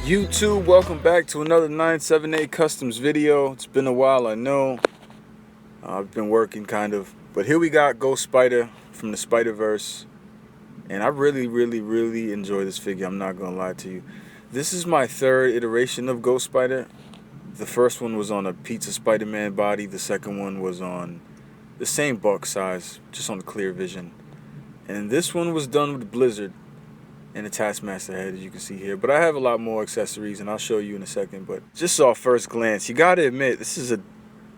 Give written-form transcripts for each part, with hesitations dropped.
YouTube, welcome back to another 978 Customs video. It's been a while, I know. I've been working kind of, but here we got Ghost Spider from the Spider-Verse, and I really enjoy this figure. I'm not gonna lie to you. This is my third iteration of Ghost Spider. The first one was on a Pizza Spider-Man body. The second one was on the same bulk size, just on the clear vision. And this one was done with Blizzard and a Taskmaster head, as you can see here. But I have a lot more accessories, and I'll show you in a second. But just off first glance, you gotta admit, this is a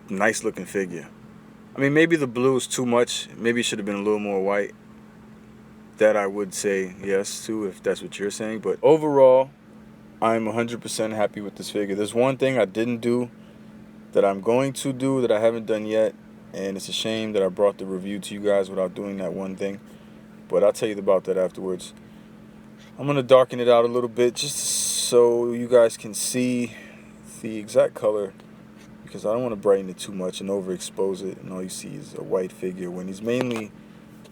nice looking figure. I mean, maybe the blue is too much. Maybe it should have been a little more white. That I would say yes to, if that's what you're saying. But overall, I'm 100% happy with this figure. There's one thing I didn't do that I'm going to do that I haven't done yet. And it's a shame that I brought the review to you guys without doing that one thing. But I'll tell you about that afterwards. I'm going to darken it out a little bit just so you guys can see the exact color, because I don't want to brighten it too much and overexpose it, and all you see is a white figure when he's mainly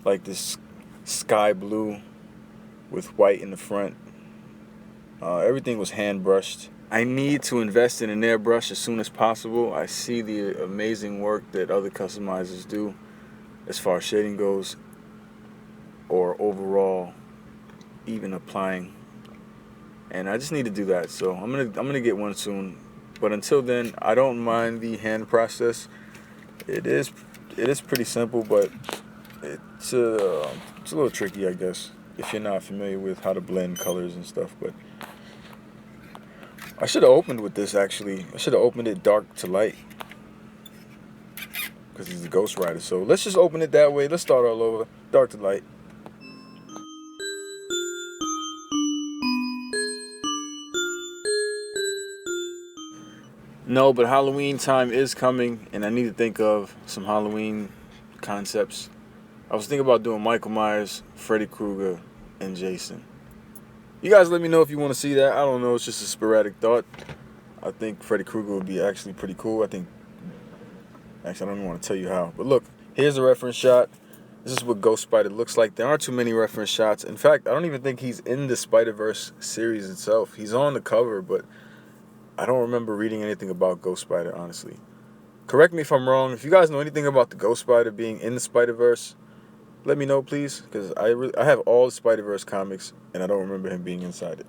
like this sky blue with white in the front. Everything was hand brushed. I need to invest in an airbrush as soon as possible. I see the amazing work that other customizers do as far as shading goes, or overall even applying, and I just need to do that. So I'm gonna get one soon. But until then, I don't mind the hand process. It is pretty simple, but it's a little tricky, I guess, if you're not familiar with how to blend colors and stuff. But I should have opened with this, actually. I should have opened it dark to light, because he's a Ghost Rider. So let's just open it that way. Let's start all over, dark to light. No, but Halloween time is coming, and I need to think of some Halloween concepts. I was thinking about doing Michael Myers, Freddy Krueger, and Jason. You guys let me know if you want to see that. I don't know, it's just a sporadic thought. I think Freddy Krueger would be actually pretty cool. Actually, I don't even want to tell you how. But look, here's a reference shot. This is what Ghost Spider looks like. There aren't too many reference shots. In fact, I don't even think he's in the Spider-Verse series itself. He's on the cover, but I don't remember reading anything about Ghost Spider, honestly. Correct me if I'm wrong. If you guys know anything about the Ghost Spider being in the Spider-Verse, let me know, please, because I have all the Spider-Verse comics, and I don't remember him being inside it.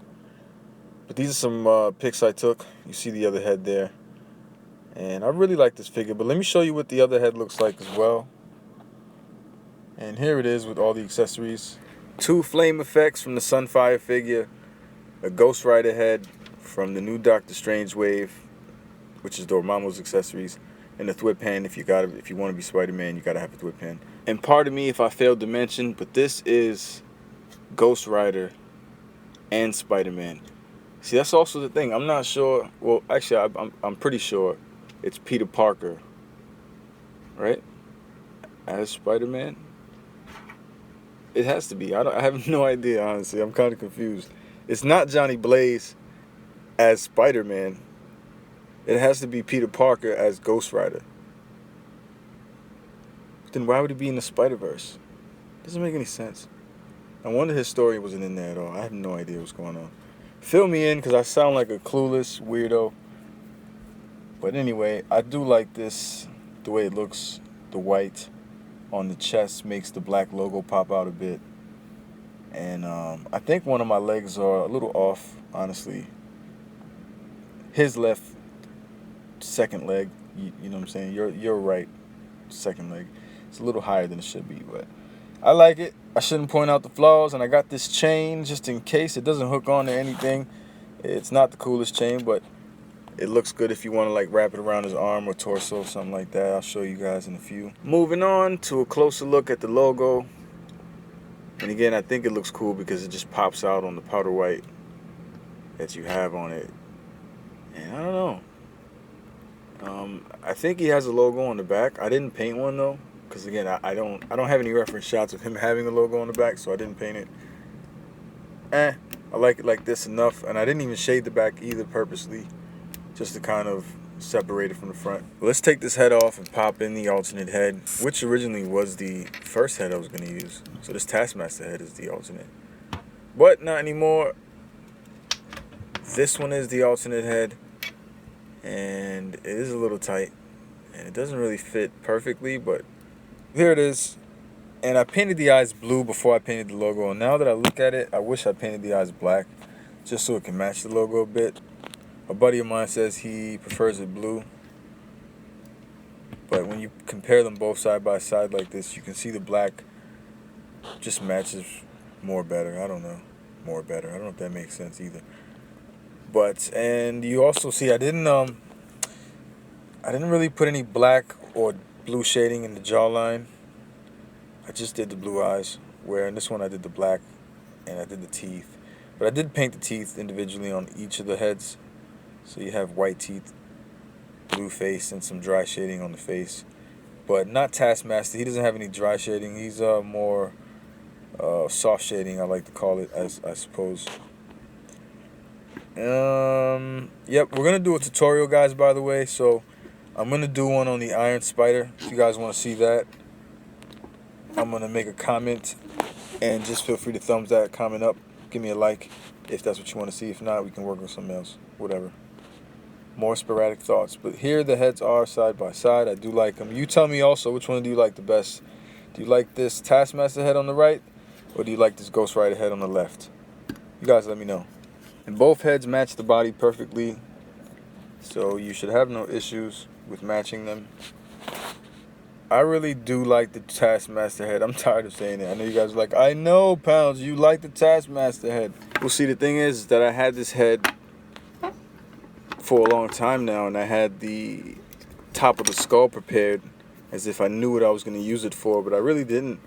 But these are some pics I took. You see the other head there. And I really like this figure, but let me show you what the other head looks like as well. And here it is with all the accessories. 2 flame effects from the Sunfire figure, a Ghost Rider head from the new Doctor Strange wave, which is Dormammu's accessories, and a thwip pen. If you want to be Spider-Man, you gotta have a thwip pen. And pardon me if I failed to mention, but this is Ghost Rider and Spider-Man. See, that's also the thing. I'm not sure. Well, actually, I'm pretty sure it's Peter Parker, right? As Spider-Man. It has to be. I have no idea, honestly. I'm kind of confused. It's not Johnny Blaze as Spider-Man. It has to be Peter Parker as Ghost Rider. Then why would he be in the Spider-Verse? Doesn't make any sense. I wonder his story wasn't in there at all. I have no idea what's going on. Fill me in, because I sound like a clueless weirdo. But anyway, I do like this, the way it looks. The white on the chest makes the black logo pop out a bit. And I think one of my legs are a little off, honestly. His left second leg, you know what I'm saying? Your right second leg. It's a little higher than it should be, but I like it. I shouldn't point out the flaws, and I got this chain just in case it doesn't hook on to anything. It's not the coolest chain, but it looks good if you want to like wrap it around his arm or torso, something like that. I'll show you guys in a few. Moving on to a closer look at the logo. And again, I think it looks cool because it just pops out on the powder white that you have on it. And I don't know. I think he has a logo on the back. I didn't paint one though, because again, I don't have any reference shots of him having a logo on the back, so I didn't paint it. I like it like this enough, and I didn't even shade the back either purposely, just to kind of separated from the front. Let's take this head off and pop in the alternate head, which originally was the first head I was going to use. So this Taskmaster head is the alternate, but not anymore. This one is the alternate head, and it is a little tight, and it doesn't really fit perfectly, but here it is. And I painted the eyes blue before I painted the logo, and now that I look at it, I wish I painted the eyes black, just so it can match the logo a bit. A buddy of mine says he prefers it blue, but when you compare them both side by side like this, you can see the black just matches more better. I don't know, more better. I don't know if that makes sense either. But, and you also see I didn't really put any black or blue shading in the jawline. I just did the blue eyes, where in this one I did the black and I did the teeth. But I did paint the teeth individually on each of the heads. So you have white teeth, blue face, and some dry shading on the face. But not Taskmaster. He doesn't have any dry shading. He's more soft shading, I like to call it, as I suppose. Yep, we're gonna do a tutorial, guys, by the way. So I'm gonna do one on the Iron Spider. If you guys want to see that, I'm gonna make a comment, and just feel free to thumbs that comment up. Give me a like if that's what you want to see. If not, we can work on something else. Whatever. More sporadic thoughts. But here the heads are side by side. I do like them. You tell me also, which one do you like the best? Do you like this Taskmaster head on the right, or do you like this Ghost Rider head on the left? You guys let me know. And both heads match the body perfectly, so you should have no issues with matching them. I really do like the Taskmaster head. I'm tired of saying it. I know you guys are like, I know, Pounds, you like the Taskmaster head. Well, see, the thing is that I had this head for a long time now, and I had the top of the skull prepared as if I knew what I was going to use it for, but I really didn't.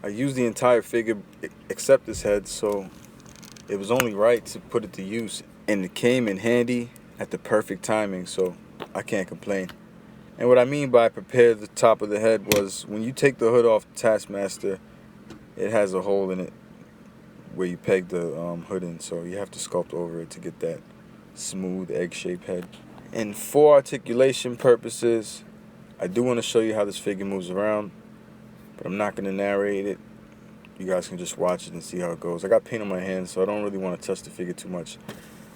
I used the entire figure except this head, so it was only right to put it to use. And it came in handy at the perfect timing, so I can't complain. And what I mean by prepare the top of the head was when you take the hood off the Taskmaster, it has a hole in it where you peg the hood in, so you have to sculpt over it to get that smooth egg-shaped head. And for articulation purposes, I do want to show you how this figure moves around, but I'm not going to narrate it. You guys can just watch it and see how it goes. I got paint on my hands, so I don't really want to touch the figure too much.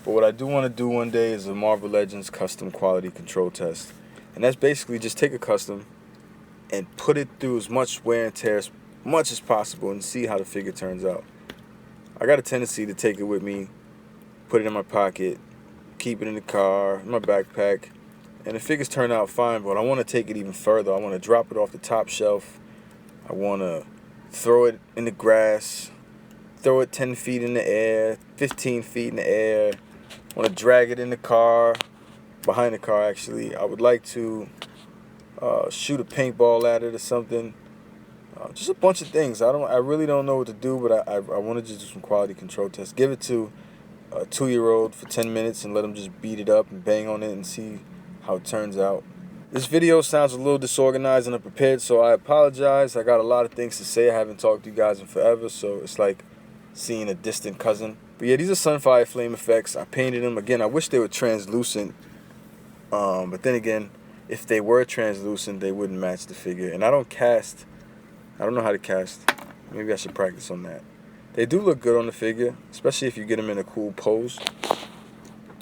But what I do want to do one day is a Marvel Legends custom quality control test. And that's basically just take a custom and put it through as much wear and tear as much as possible and see how the figure turns out. I got a tendency to take it with me, put it in my pocket, keep it in the car, in my backpack, and the figures turn out fine, but I want to take it even further. I want to drop it off the top shelf. I want to throw it in the grass, throw it 10 feet in the air, 15 feet in the air. I want to drag it in the car, behind the car actually. I would like to shoot a paintball at it or something. Just a bunch of things. I really don't know what to do, but I want to just do some quality control tests. Give it to a 2-year-old for 10 minutes and let them just beat it up and bang on it and see how it turns out. This video sounds a little disorganized and unprepared, so I apologize. I got a lot of things to say. I haven't talked to you guys in forever, so it's like seeing a distant cousin. But yeah, these are Sunfire Flame effects. I painted them. Again, I wish they were translucent. But then again, if they were translucent, they wouldn't match the figure. And I don't cast. I don't know how to cast. Maybe I should practice on that. They do look good on the figure, especially if you get them in a cool pose.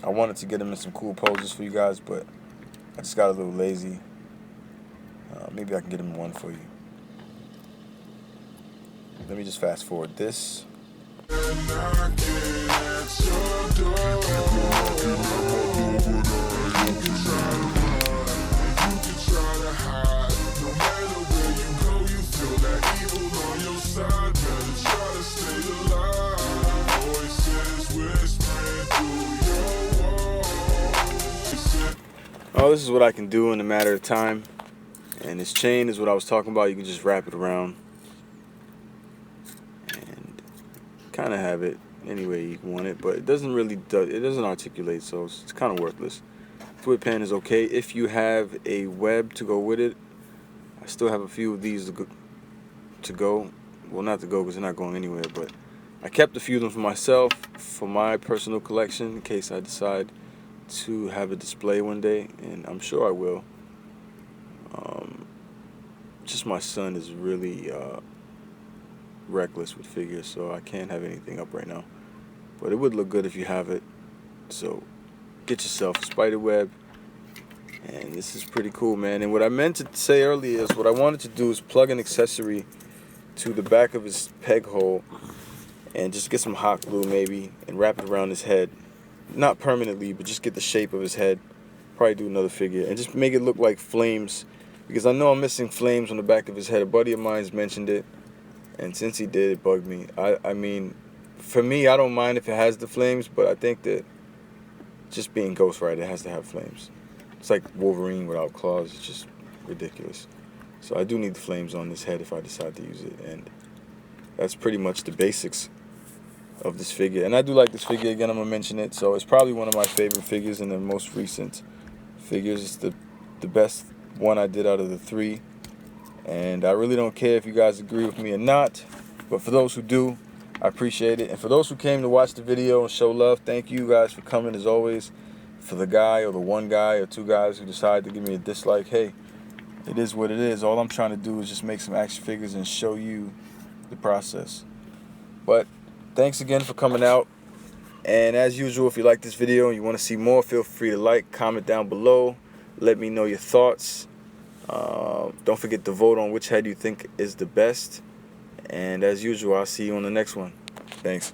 I wanted to get them in some cool poses for you guys, but I just got a little lazy. Maybe I can get them in one for you. Let me just fast forward this. Oh, this is what I can do in a matter of time. And this chain is what I was talking about. You can just wrap it around and kind of have it any way you want it, but it doesn't really articulate, so it's kind of worthless. Fluid pen is okay if you have a web to go with it. I still have a few of these to go. Well, not to go because they're not going anywhere, but I kept a few of them for myself, for my personal collection, in case I decide to have a display one day, and I'm sure I will. Just my son is really reckless with figures, so I can't have anything up right now. But it would look good if you have it. So get yourself a spider web, and this is pretty cool, man. And what I meant to say earlier is what I wanted to do is plug an accessory to the back of his peg hole and just get some hot glue maybe and wrap it around his head. Not permanently, but just get the shape of his head. Probably do another figure and just make it look like flames, because I know I'm missing flames on the back of his head. A buddy of mine's mentioned it, and since he did, it bugged me. I mean, for me, I don't mind if it has the flames, but I think that just being Ghost Rider, it has to have flames. It's like Wolverine without claws. It's just ridiculous. So I do need the flames on this head if I decide to use it, and that's pretty much the basics of this figure. And I do like this figure. Again, I'm gonna mention it. So it's probably one of my favorite figures in the most recent figures. It's the best one I did out of the 3, and I really don't care if you guys agree with me or not, but for those who do, I appreciate it. And for those who came to watch the video and show love, thank you guys for coming as always. For the guy or the one guy or 2 guys who decided to give me a dislike, hey, it is what it is. All I'm trying to do is just make some action figures and show you the process. But thanks again for coming out. And as usual, if you like this video and you want to see more, feel free to like, comment down below. Let me know your thoughts. Don't forget to vote on which head you think is the best. And as usual, I'll see you on the next one. Thanks.